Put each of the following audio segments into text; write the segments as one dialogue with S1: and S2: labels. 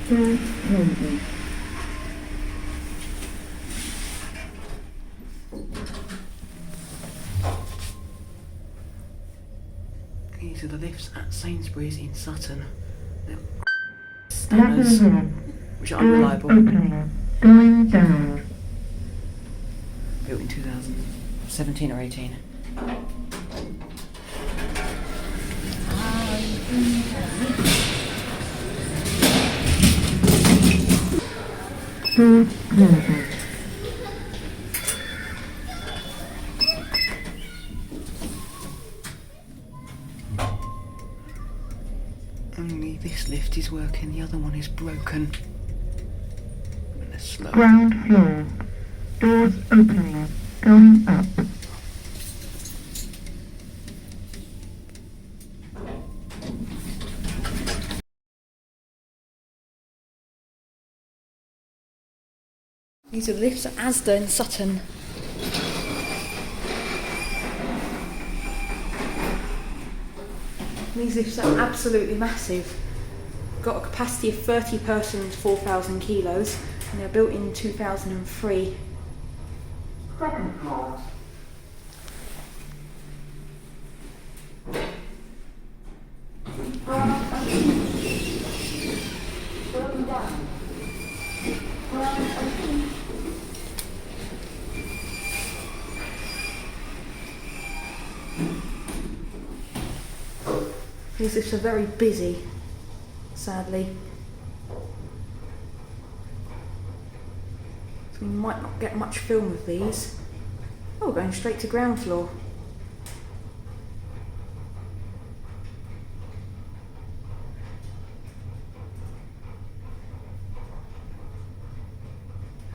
S1: These are the lifts at Sainsbury's in Sutton. They're standards, which are unreliable.
S2: Going down.
S1: Built in 2017 or 18. Only this lift is working, the other one is broken. And they're slow.
S2: Ground floor. Doors opening. Going up.
S1: These are the lifts at Asda in Sutton. These lifts are absolutely massive. Got a capacity of 30 persons, 4,000 kilos, and they're built in 2003.
S2: Second floor. Going down.
S1: These lifts are very busy, sadly. So we might not get much film of these. Oh, we're going straight to ground floor.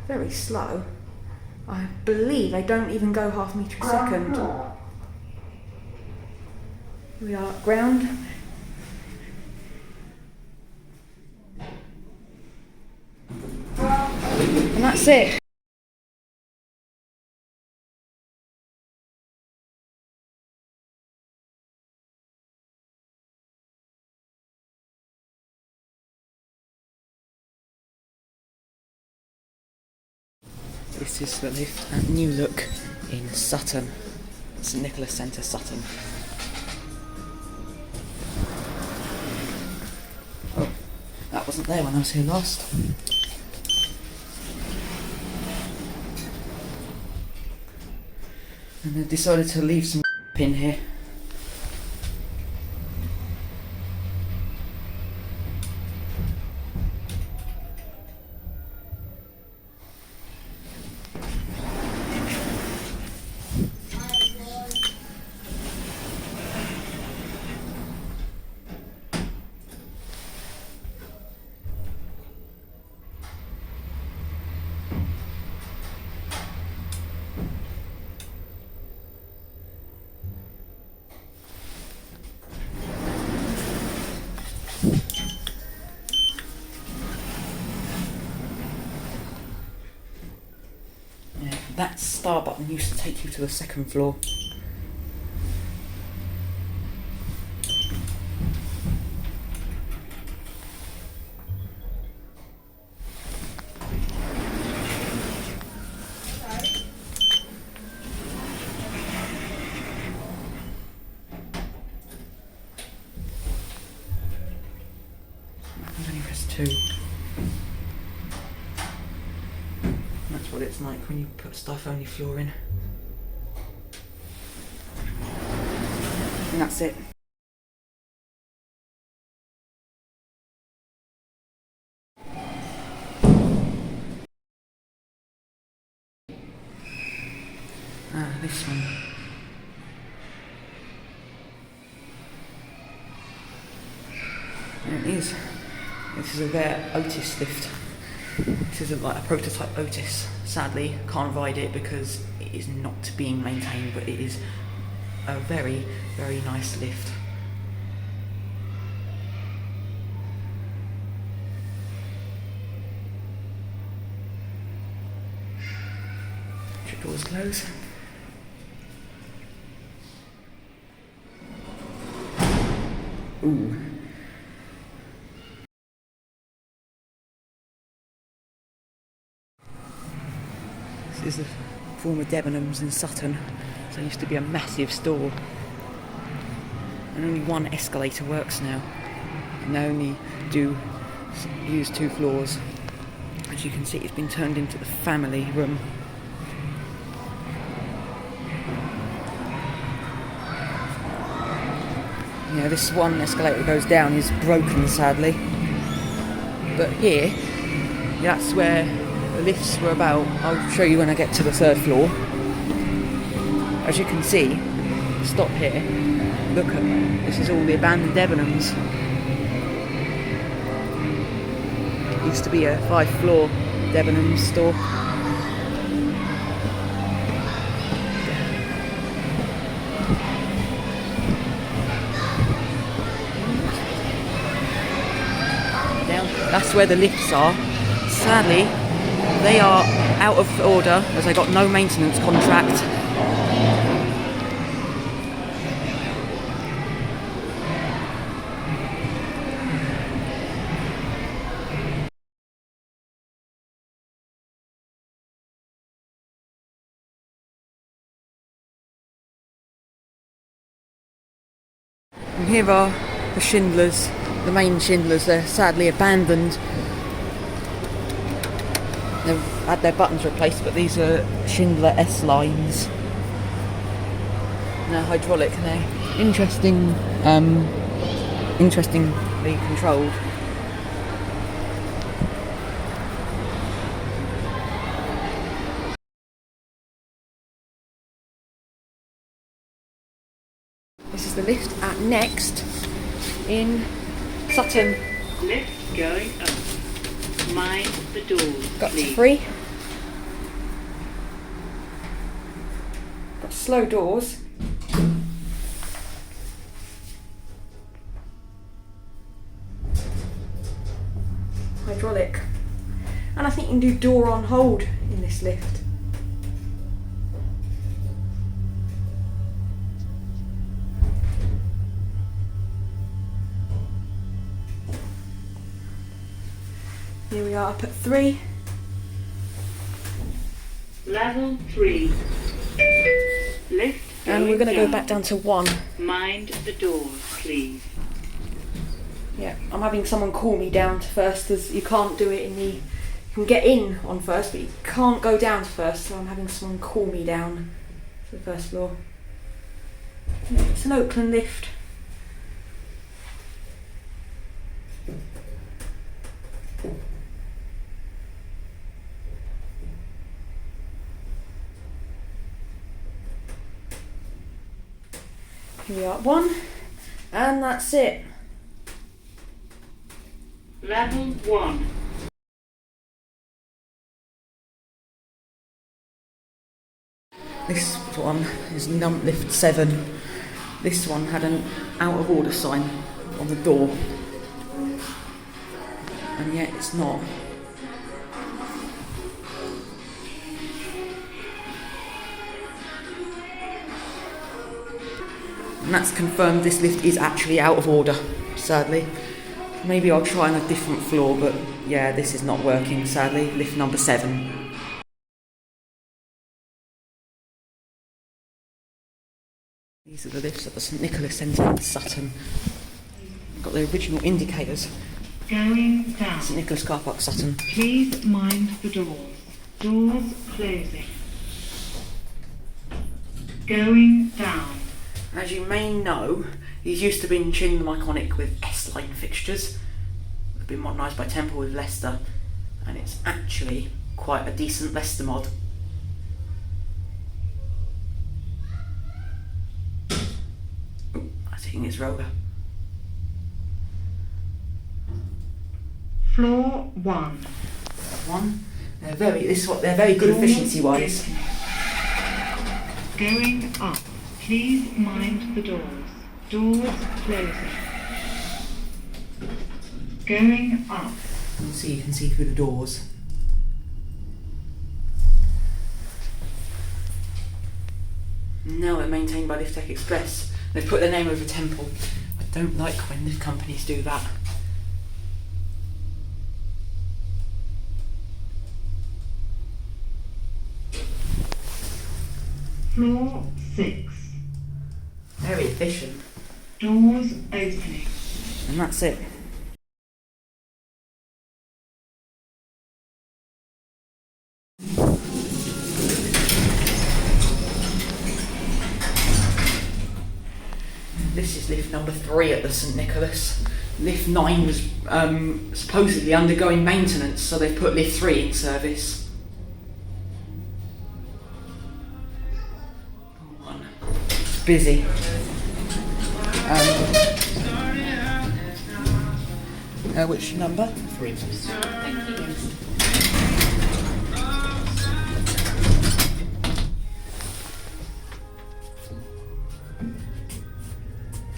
S1: Very slow. I believe they don't even go half a metre a second. Here we are at ground. And that's it. This is the lift at New Look in Sutton, St Nicholas Centre, Sutton. Oh, that wasn't there when I was here last. And they've decided to leave some in here. That star button used to take you to the second floor. And then you press 2. That's what it's like when you put stuff only floor in. And that's it. This one. There it is. This is a rare Otis lift. This isn't like a prototype Otis. Sadly, can't ride it because it is not being maintained, but it is a very, very nice lift. Should doors close? Ooh. former Debenhams in Sutton. So it used to be a massive store. And only one escalator works now. And they only do use 2 floors. As you can see, it's been turned into the family room. Yeah, this one escalator that goes down is broken, sadly. But here, that's where the lifts were about. I'll show you when I get to the 3rd floor. As you can see, stop here. Look at this is all the abandoned Debenhams. Used to be a 5-floor Debenhams store. Down. That's where the lifts are. Sadly, they are out of order as they got no maintenance contract. And here are the Schindlers, the main Schindlers. They're sadly abandoned. They've had their buttons replaced, but these are Schindler S lines. They're hydraulic and they're interestingly controlled. This is the lift at Next in Sutton.
S3: Lift going up. Mind the doors,
S1: Got
S3: please.
S1: 3. Got slow doors. Hydraulic. And I think you can do door on hold in this lift. Here we are up at 3.
S3: Level 3. Lift
S1: And we're going to go
S3: down.
S1: back down to 1.
S3: Mind the doors, please.
S1: Yeah, I'm having someone call me down to first, as you can't do it in the... You can get in on first, but you can't go down to first, so I'm having someone call me down to the 1st floor. Yeah, it's an Oakland lift. Here we are at 1, and that's it.
S3: Level 1.
S1: This one is lift 7. This one had an out of order sign on the door, and yet it's not. And that's confirmed this lift is actually out of order, sadly. Maybe I'll try on a different floor, but yeah, this is not working, sadly. Lift number 7. These are the lifts at the St Nicholas Centre in Sutton. Got the original indicators.
S3: Going down.
S1: St Nicholas car park, Sutton.
S3: Please mind the doors. Doors closing. Going down.
S1: As you may know, these used to be in Chinham Iconic with S-line fixtures. They've been modernised by Temple with Leicester, and it's actually quite a decent Leicester mod. Ooh, that's hitting its roller.
S3: Floor 1.
S1: One. They're very good efficiency-wise.
S3: Going up. Please mind the doors. Doors closing. Going up.
S1: So you can see through the doors. Now they're maintained by Lift Tech Express. They've put their name over Temple. I don't like when lift companies do that.
S3: Floor 6.
S1: Very efficient.
S3: Doors opening.
S1: And that's it. This is lift number 3 at the St Nicholas. Lift 9 was supposedly undergoing maintenance, so they've put lift 3 in service. It's busy. Which number? 3. Thank you.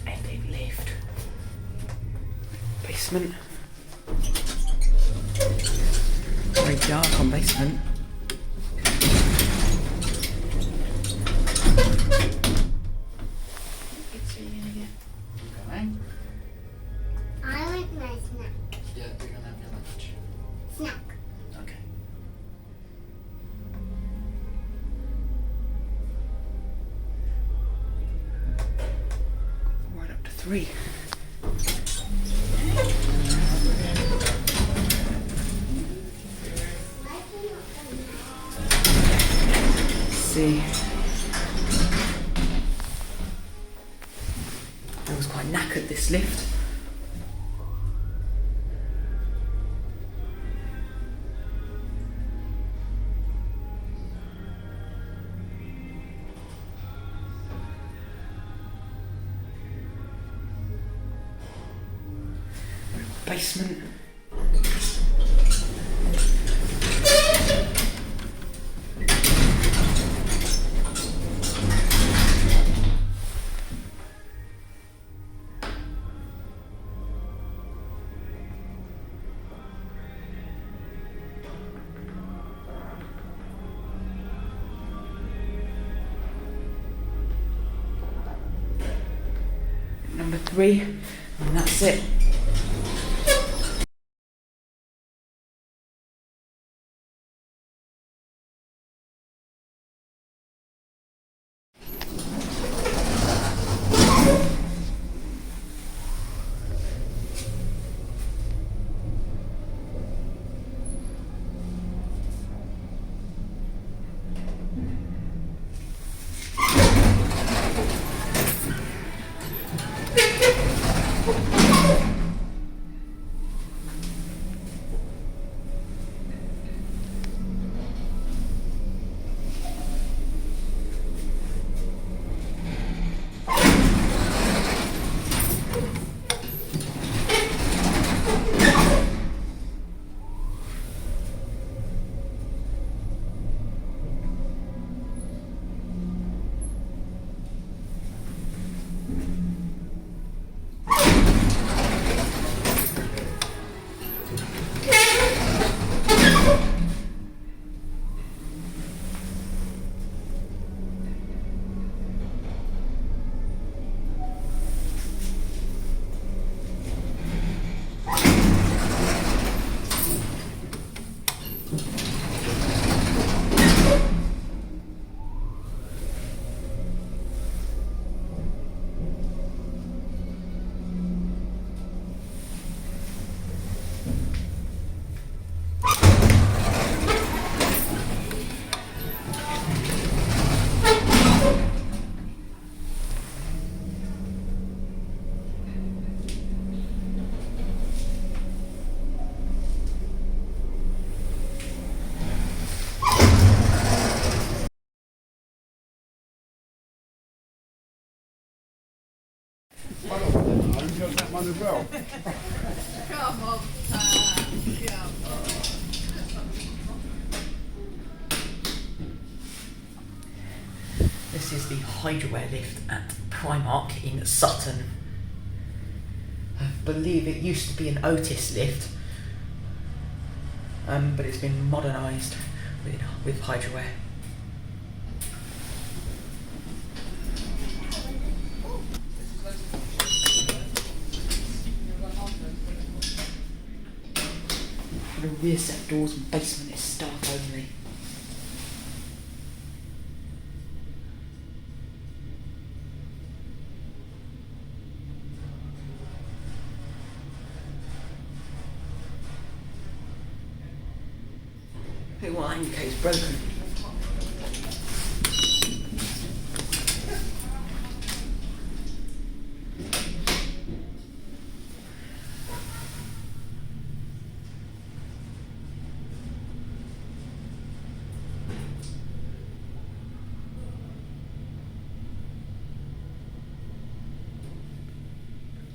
S1: Epic lift. Basement. Very dark on basement.
S4: I want my snack.
S1: Yeah, we're gonna have your lunch.
S4: Snack.
S1: Okay. Right up to 3. See. I was quite knackered this lift. Basement. Number 3, and that's it.
S5: That one as well.
S6: Come on,
S1: This is the hydroware lift at Primark in Sutton. I believe it used to be an Otis lift, but it's been modernised with hydroware. The rear set doors and basement is staff only. That indicator's broken.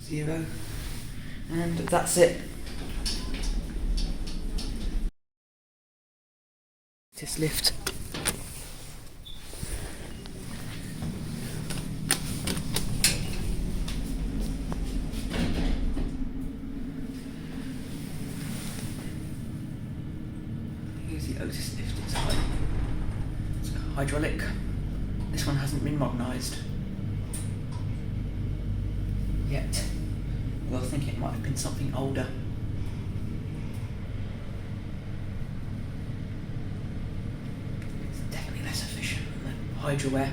S1: Zero. And that's it. This lift. Here's the Otis lift. It's hydraulic. This one hasn't been modernised yet. Well, I think it might have been something older. It's definitely less efficient than the Hydraware.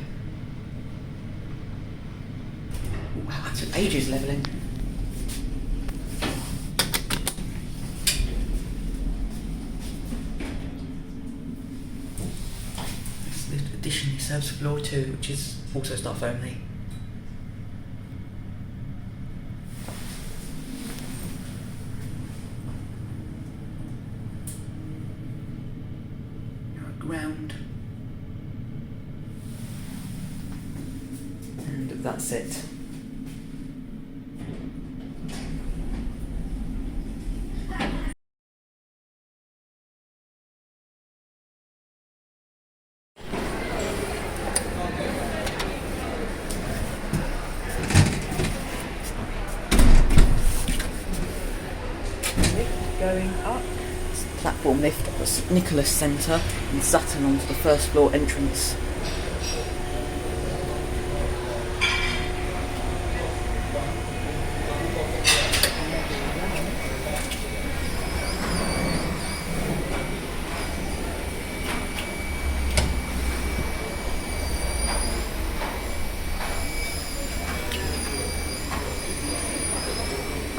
S1: Oh, wow, that took ages levelling. This lift additionally serves floor 2, which is also staff only. Ground, and that's it. Going up. Platform lift at the St Nicholas Centre in Sutton onto the first floor entrance.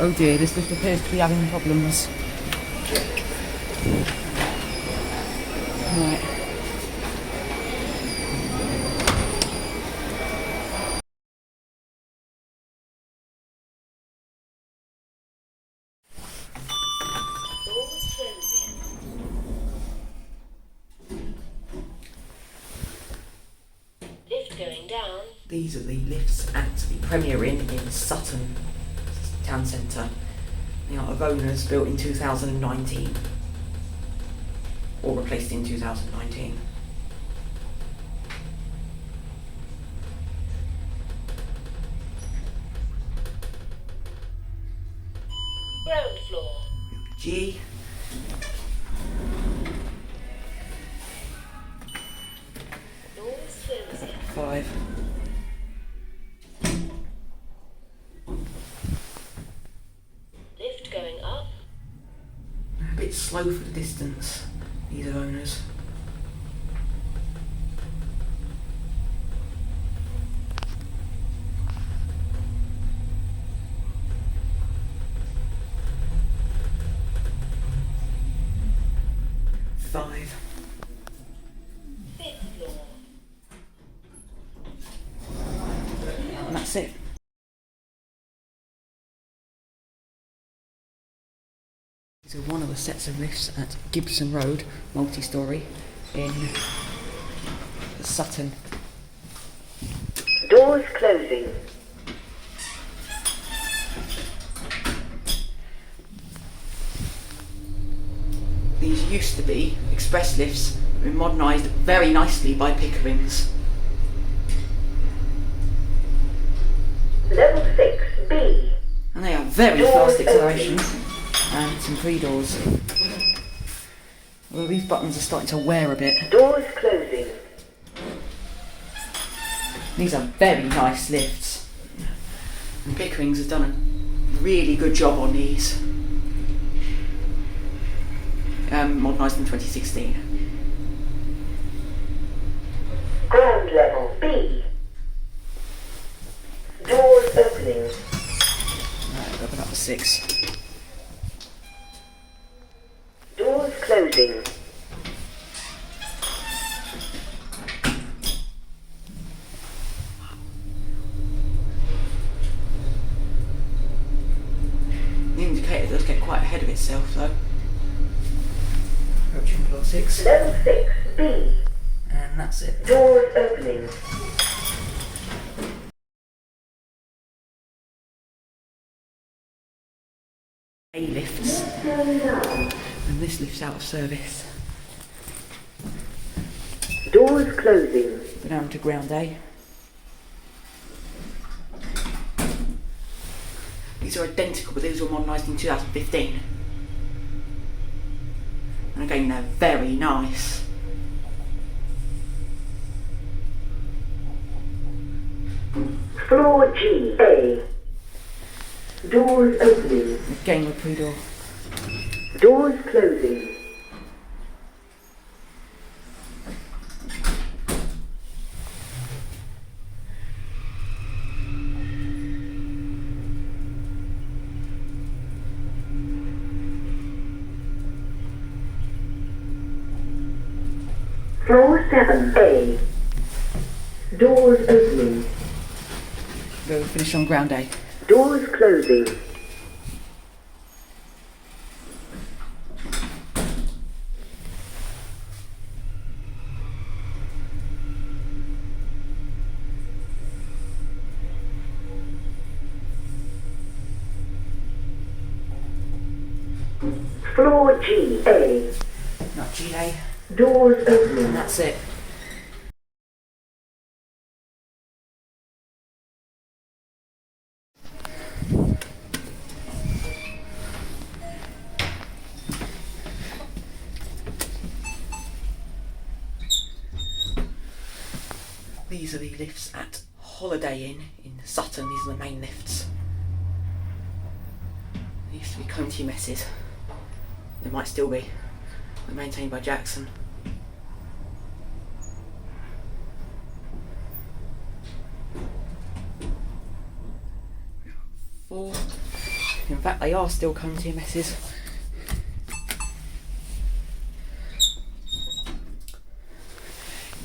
S1: Oh dear, this lift appears to be having problems. Right.
S7: Doors closing. Lift going down.
S1: These are the lifts at the Premier Inn in Sutton Town Centre. They are of owners built in 2019. Or replaced in 2019.
S7: Ground floor.
S1: G.
S7: Doors closing.
S1: 5.
S7: Lift going up.
S1: A bit slow for the distance. These are owners. Five.
S7: Fifth floor.
S1: And that's it. These are one of the sets of lifts at Gibson Road, multi-storey, in Sutton.
S7: Doors closing.
S1: These used to be express lifts, been modernised very nicely by Pickerings.
S7: Level 6, B.
S1: And they have very fast acceleration and some free doors. Well, these buttons are starting to wear a bit.
S7: Doors closing.
S1: These are very nice lifts. And Pickerings has done a really good job on these. Modernised in 2016.
S7: Ground level, B. Doors opening.
S1: Right, up about 6.
S7: Doors closing.
S1: ahead of itself though. Approaching floor 6.
S7: Level 6, B.
S1: And that's it.
S7: Doors opening.
S1: A lifts. And this lift's out of service.
S7: Doors closing.
S1: Go down to ground A. These are identical, but these were modernised in 2015. And again, they're very nice.
S7: Floor G, A. Doors opening.
S1: Again with pre-door.
S7: Doors closing. Floor 7A. Doors opening.
S1: We'll finish on ground A.
S7: Doors closing. Floor G, A.
S1: Not GA.
S7: Doors opening.
S1: And that's it. These are the lifts at Holiday Inn in Sutton. These are the main lifts. They used to be Conti messes. They might still be. They're maintained by Jackson. Four. In fact, they are still Conti messes.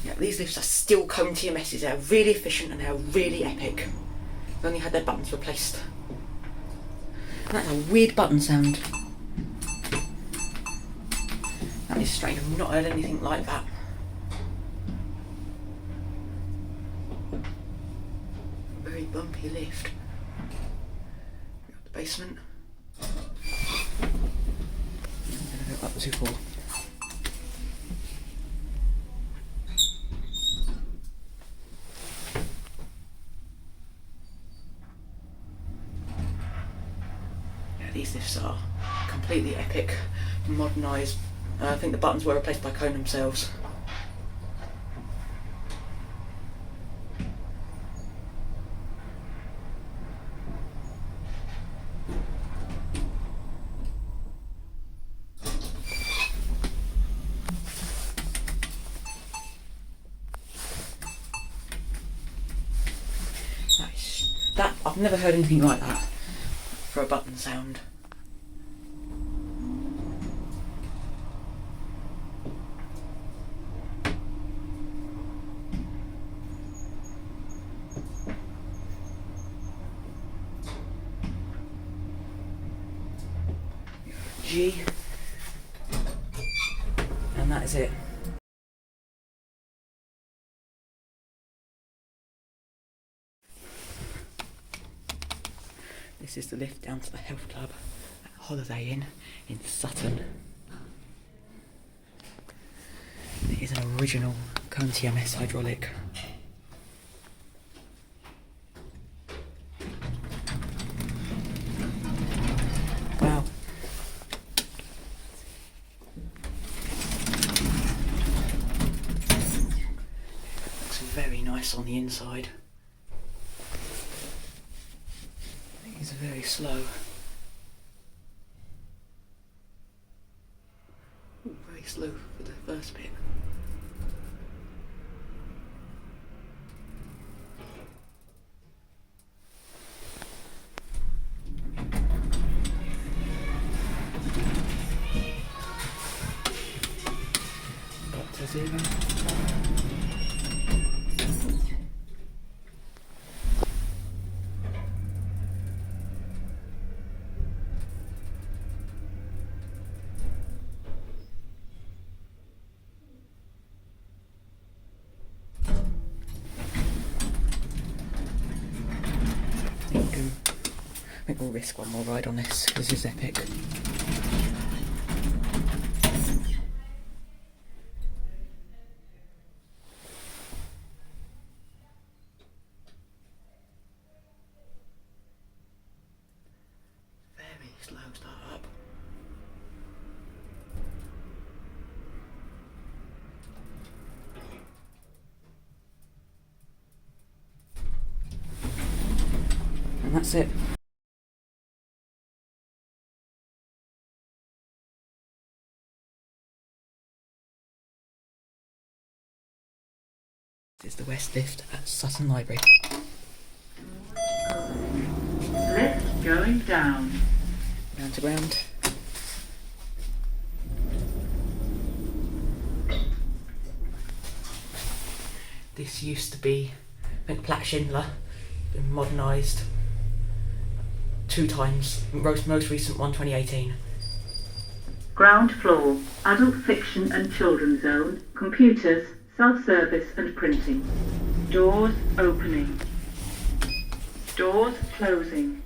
S1: Yeah, these lifts are still Conti messes. They're really efficient and they're really epic. They've only had their buttons replaced. And that's a weird button sound. That is strange. I've not heard anything like that. Very bumpy lift. We've got the basement. I'm going to go up to 4. Yeah, these lifts are completely epic, modernised. I think the buttons were replaced by Cone themselves. That I've never heard anything like that for a button sound. G, and that is it. This is the lift down to the health club at Holiday Inn in Sutton. It is an original Conti MS hydraulic. Wow. Looks very nice on the inside. It's very slow. Ooh, very slow for the first bit. Up to 0. I think we'll risk one more ride on this. This is epic. Very slow start up. And that's it. This is the west lift at Sutton Library.
S3: Lift going down.
S1: Round to ground. This used to be, I think, Platt Schindler, been modernised 2 times. Most recent one, 2018.
S3: Ground floor, adult fiction and children's zone, computers, self-service and printing. Doors opening. Doors closing.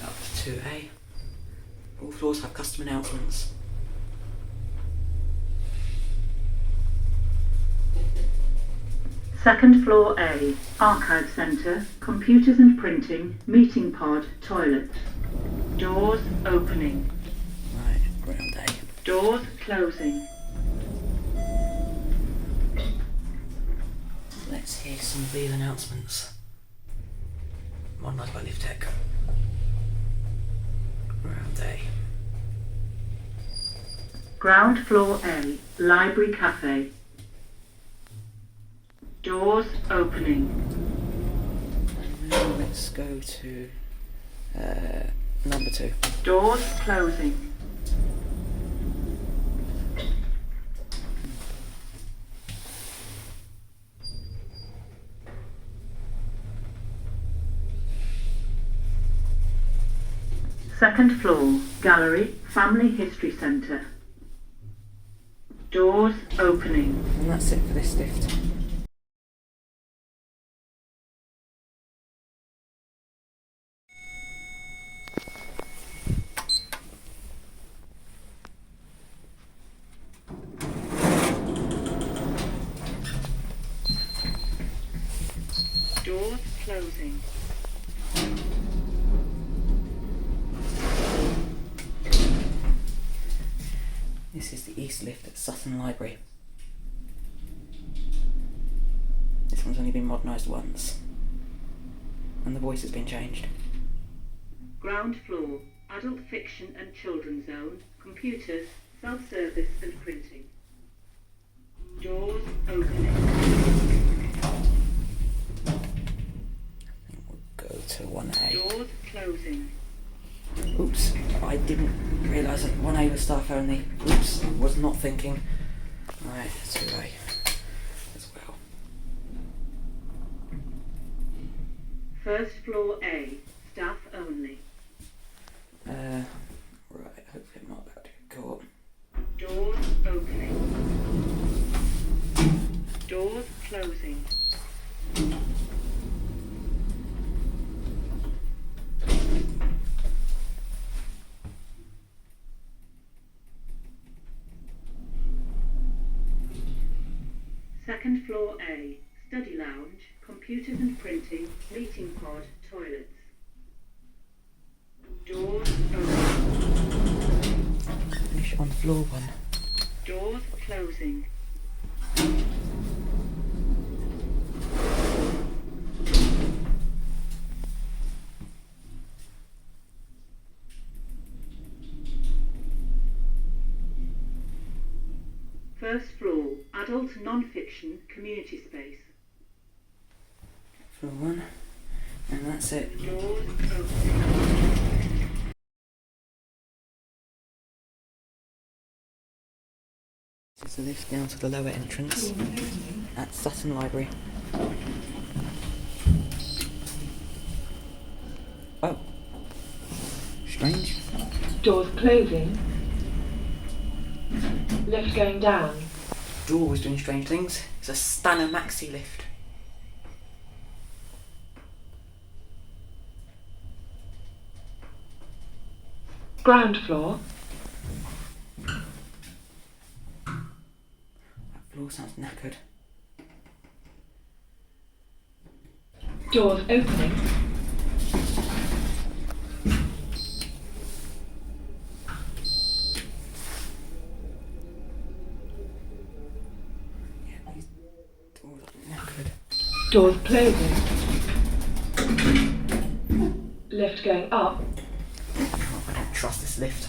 S1: Up to 2A. All floors have custom announcements.
S3: Second floor A, archive centre, computers and printing, meeting pod, toilet. Doors opening.
S1: Right, ground A.
S3: Doors closing.
S1: Let's hear some of these announcements. Modernised by Live Tech. Ground A.
S3: Ground floor A, library cafe. Doors opening.
S1: And now let's go to number 2.
S3: Doors closing. Second floor, gallery, family history centre. Doors opening.
S1: And that's it for this lift.
S3: Doors closing.
S1: This is the east lift at Sutton Library. This one's only been modernised once. And the voice has been changed.
S3: Ground floor, adult fiction and children's zone, computers, self-service and printing. Doors opening.
S1: We'll go to 1A.
S3: Doors closing.
S1: Oops, I didn't realise that 1A was staff only. Oops, was not thinking. Right, 2A as well.
S3: First floor A, staff only.
S1: Right, hopefully I'm not about to get caught.
S3: Doors opening. Doors closing. Second floor A, study lounge, computers and printing, meeting pod, toilets. Doors open.
S1: Finish on floor 1.
S3: Doors closing. First floor, adult non-fiction community space.
S1: Floor 1. And that's it.
S3: Doors open.
S1: This is the lift down to the lower entrance at Sutton Library. Oh. Strange.
S8: Doors closing. Lift going down.
S1: Door was doing strange things. It's a Stanner Maxi lift.
S8: Ground floor.
S1: That floor sounds knackered.
S8: Doors opening.
S1: Yeah, these doors are knackered.
S8: Doors closing. Lift going up.
S1: Oh, I don't trust this lift.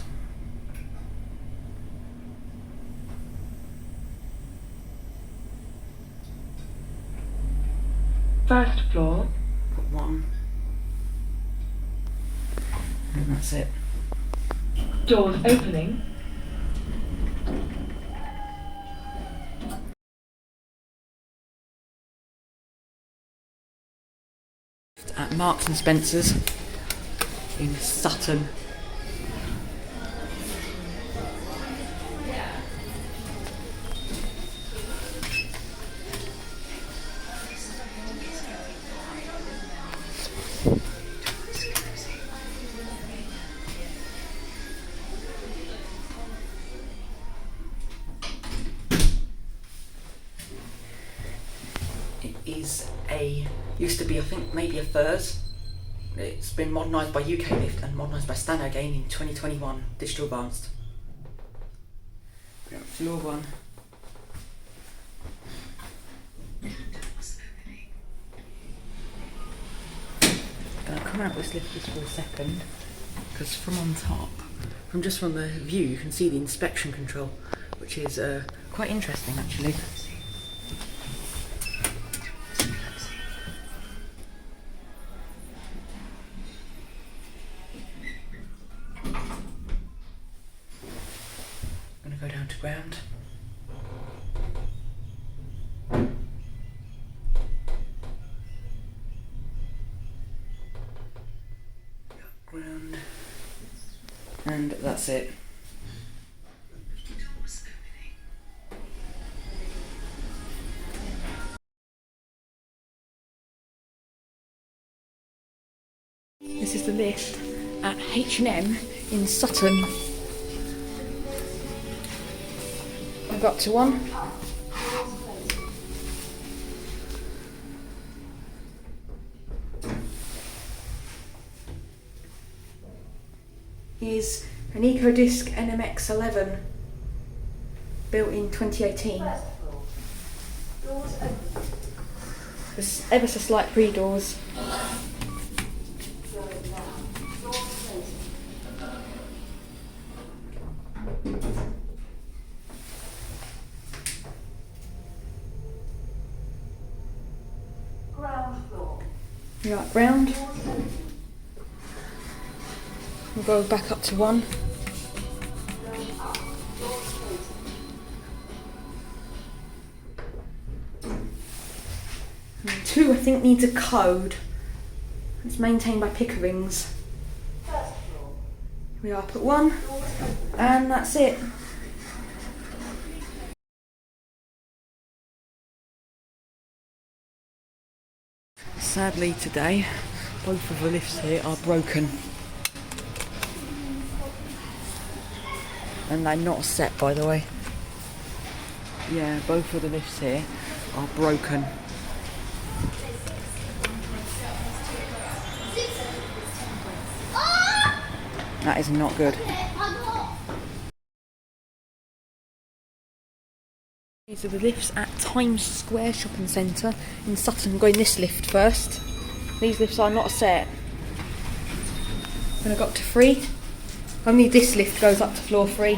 S8: First floor.
S1: Put one. And that's it.
S8: Doors opening.
S1: At Marks and Spencer's in Sutton. It is used to be, I think, maybe a Furs. It's been modernised by UK Lift and modernised by Stano again in 2021, digital advanced. Floor one. I'm going to come out this lift just for a second, because from on top, just from the view, you can see the inspection control, which is quite interesting actually. Go down to ground. Ground. And that's it. This is the lift at H&M in Sutton. I've got to one. Is an EcoDisc NMX11 built in 2018. There's ever so slight pre-doors. You're at ground. We'll go back up to one. And two, I think, needs a code. It's maintained by Pickerings. We are up at one, and that's it. Sadly today, both of the lifts here are broken. And they're not set, by the way. Yeah, both of the lifts here are broken. That is not good. These are the lifts at Times Square Shopping Centre in Sutton. I'm going this lift first. These lifts are not set. I'm going to go up to 3. Only this lift goes up to floor 3.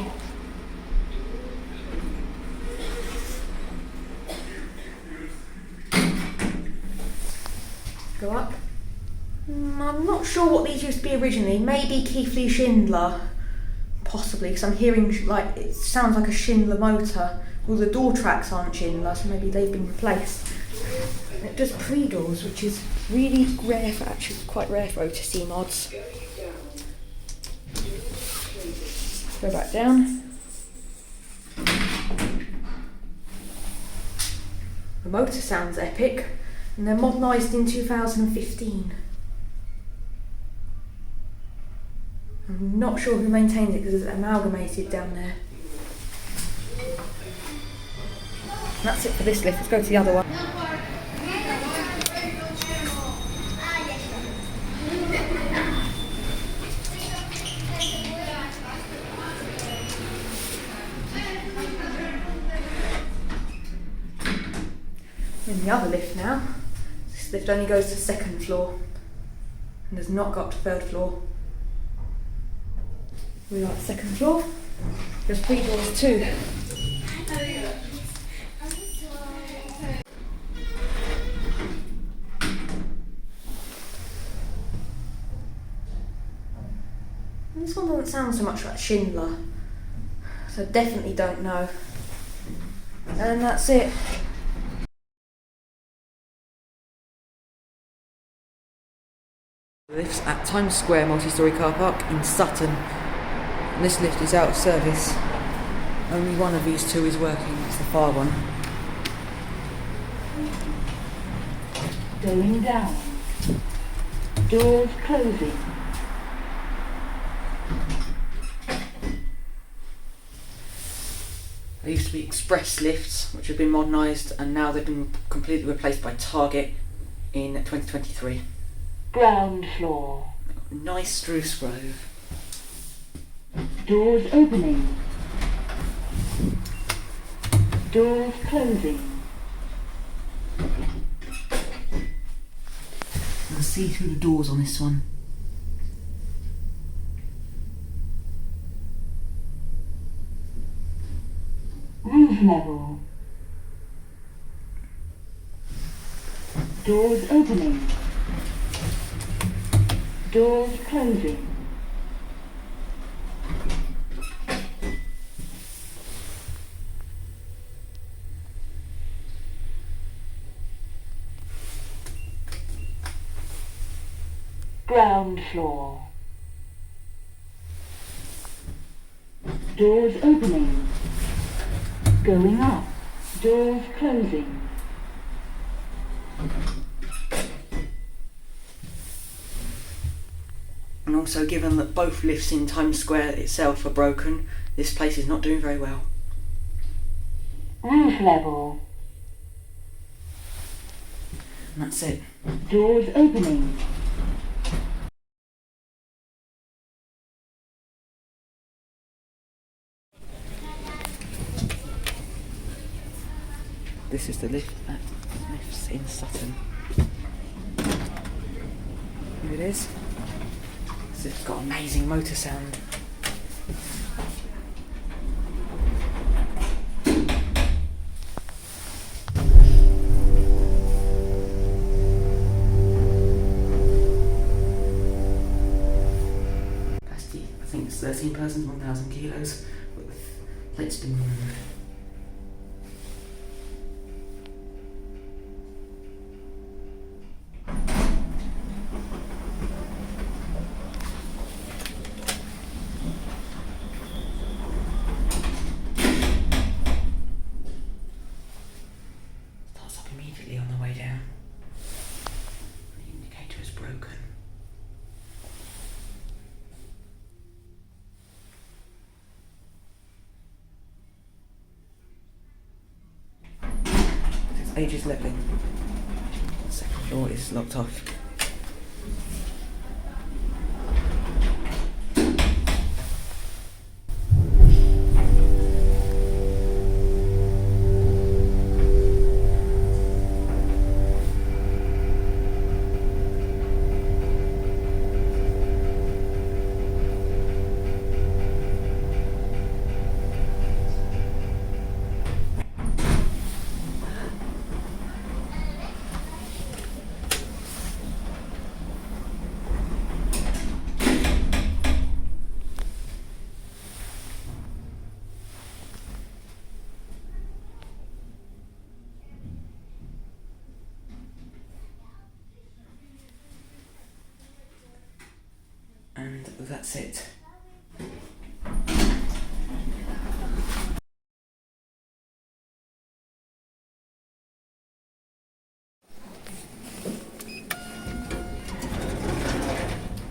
S1: Go up. I'm not sure what these used to be originally. Maybe Keithley Schindler. Possibly, because I'm hearing like it sounds like a Schindler motor. Well, the door tracks aren't Schindler, so maybe they've been replaced. And it does pre-doors, which is really rare for, actually quite rare for OTC mods. Go back down. The motor sounds epic, and they're modernised in 2015. And I'm not sure who maintains it because it's amalgamated down there. And that's it for this lift. Let's go to the other one. We're in the other lift now. This lift only goes to the 2nd floor and does not go up to 3rd floor. We are at the 2nd floor. There's 3 doors too. This one doesn't sound so much like Schindler, so I definitely don't know. And that's it. Lifts at Times Square multi-storey car park in Sutton. And this lift is out of service. Only one of these two is working, it's the far one.
S3: Going down. Doors closing.
S1: They used to be express lifts, which have been modernised, and now they've been completely replaced by Target in 2023.
S3: Ground floor.
S1: Nice spruce grove.
S3: Doors opening. Doors closing.
S1: I'll see through the doors on this one.
S3: Roof level. Doors opening. Doors closing. Ground floor. Doors opening. Going up. Doors closing.
S1: And also, given that both lifts in Times Square itself are broken, this place is not doing very well.
S3: Roof level.
S1: And that's it.
S3: Doors opening.
S1: This is the lift at Lifts in Sutton. Here it is. It's got amazing motor sound. Capacity, I think it's 13 persons, 1,000 kilos, with plates being removed. Immediately on the way down. The indicator is broken. It's ages levelling. The 2nd floor is locked off. And that's it.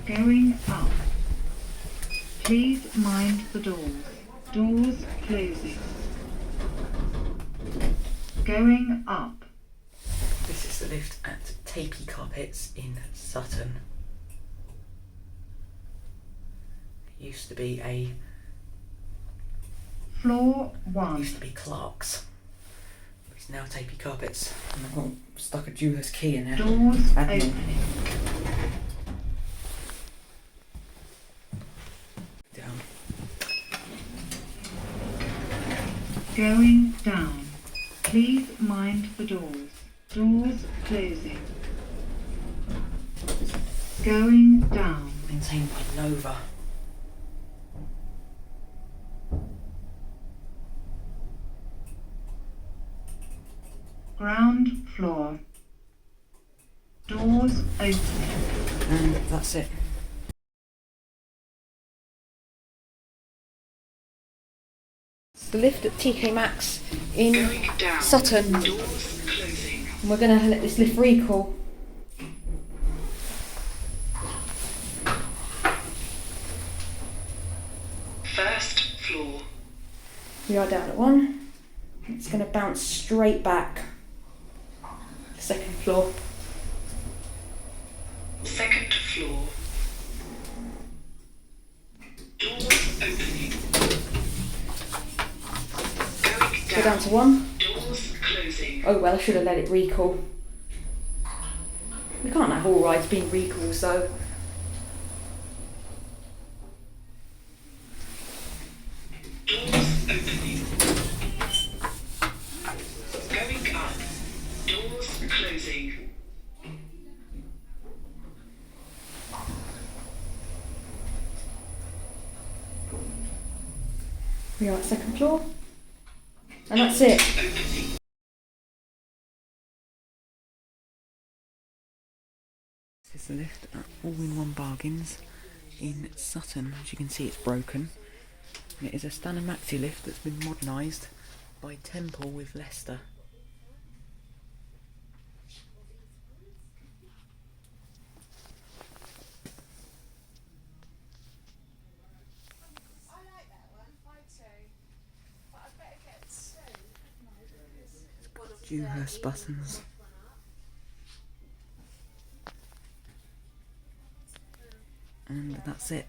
S3: Going up. Please mind the doors. Doors closing. Going up.
S1: This is the lift at Tapey Carpets in Sutton. It used to be
S3: Floor 1.
S1: used to be Clark's. It's now Tapey Carpets. And I've got stuck a jeweler's key in there.
S3: Doors
S1: Admin.
S3: opening.
S1: Down.
S3: Going down. Please mind the doors. Doors closing. Going down.
S1: Maintained by Nova.
S3: Ground floor. Doors opening.
S1: And that's it. It's the lift at TK Maxx in Sutton. And we're going to let this lift recall.
S8: First floor.
S1: We are down at 1. It's going to bounce straight back. Second floor.
S8: Second floor. Doors opening. Going
S1: Go down to 1.
S8: Doors closing.
S1: Oh well, I should have let it recall. We can't have all rides being recalls though.
S8: Doors opening. Going up. Doors closing.
S1: We are at second floor. And that's it.
S8: Opening.
S1: This is the lift at All-in-One Bargains in Sutton. As you can see, it's broken. And it is a standard maxi lift that's been modernised by Temple with Leicester. Dewhurst buttons. And that's it.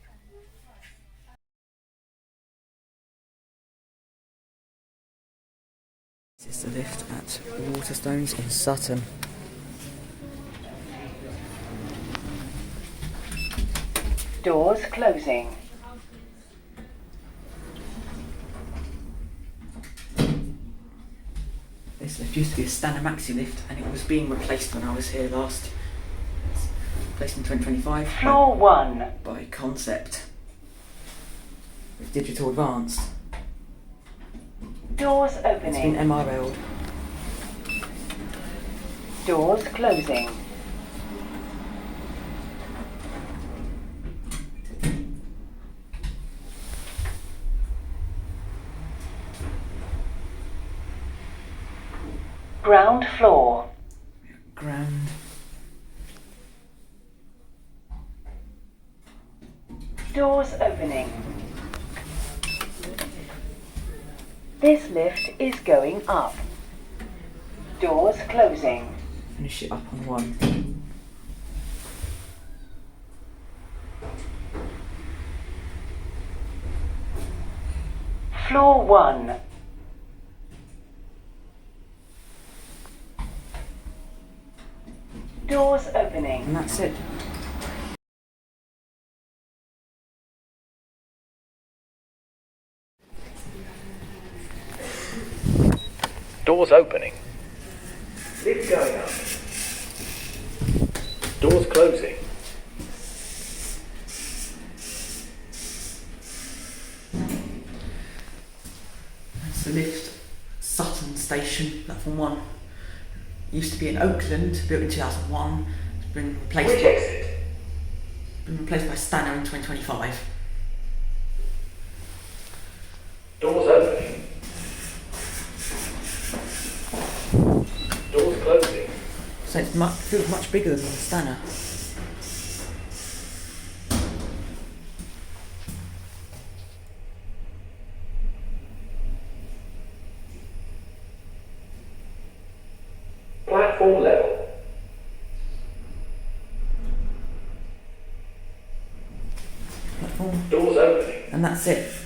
S1: This is the lift at Waterstones in Sutton.
S9: Doors closing.
S1: This lift used to be a standard maxi lift and it was being replaced when I was here last. It's replaced in 2025
S9: Floor 1.
S1: by Concept with Digital Advanced.
S9: Doors
S1: It's been
S9: opening.
S1: MRL'd.
S9: Doors closing. Ground floor.
S1: Ground.
S9: Doors opening. This lift is going up. Doors closing.
S1: Finish it up on 1.
S9: Floor 1. Doors opening.
S1: And that's it.
S10: Doors opening.
S7: Lift going up.
S10: Doors closing.
S1: That's the lift Sutton Station, platform 1. Used to be in Oakland, built in 2001. It's been replaced.
S10: Which exit?
S1: Been replaced by Stanner in 2025.
S10: Doors opening. Doors closing.
S1: So it feels much bigger than the Stanner.
S10: Platform level.
S1: Platform.
S10: Doors opening.
S1: And that's it.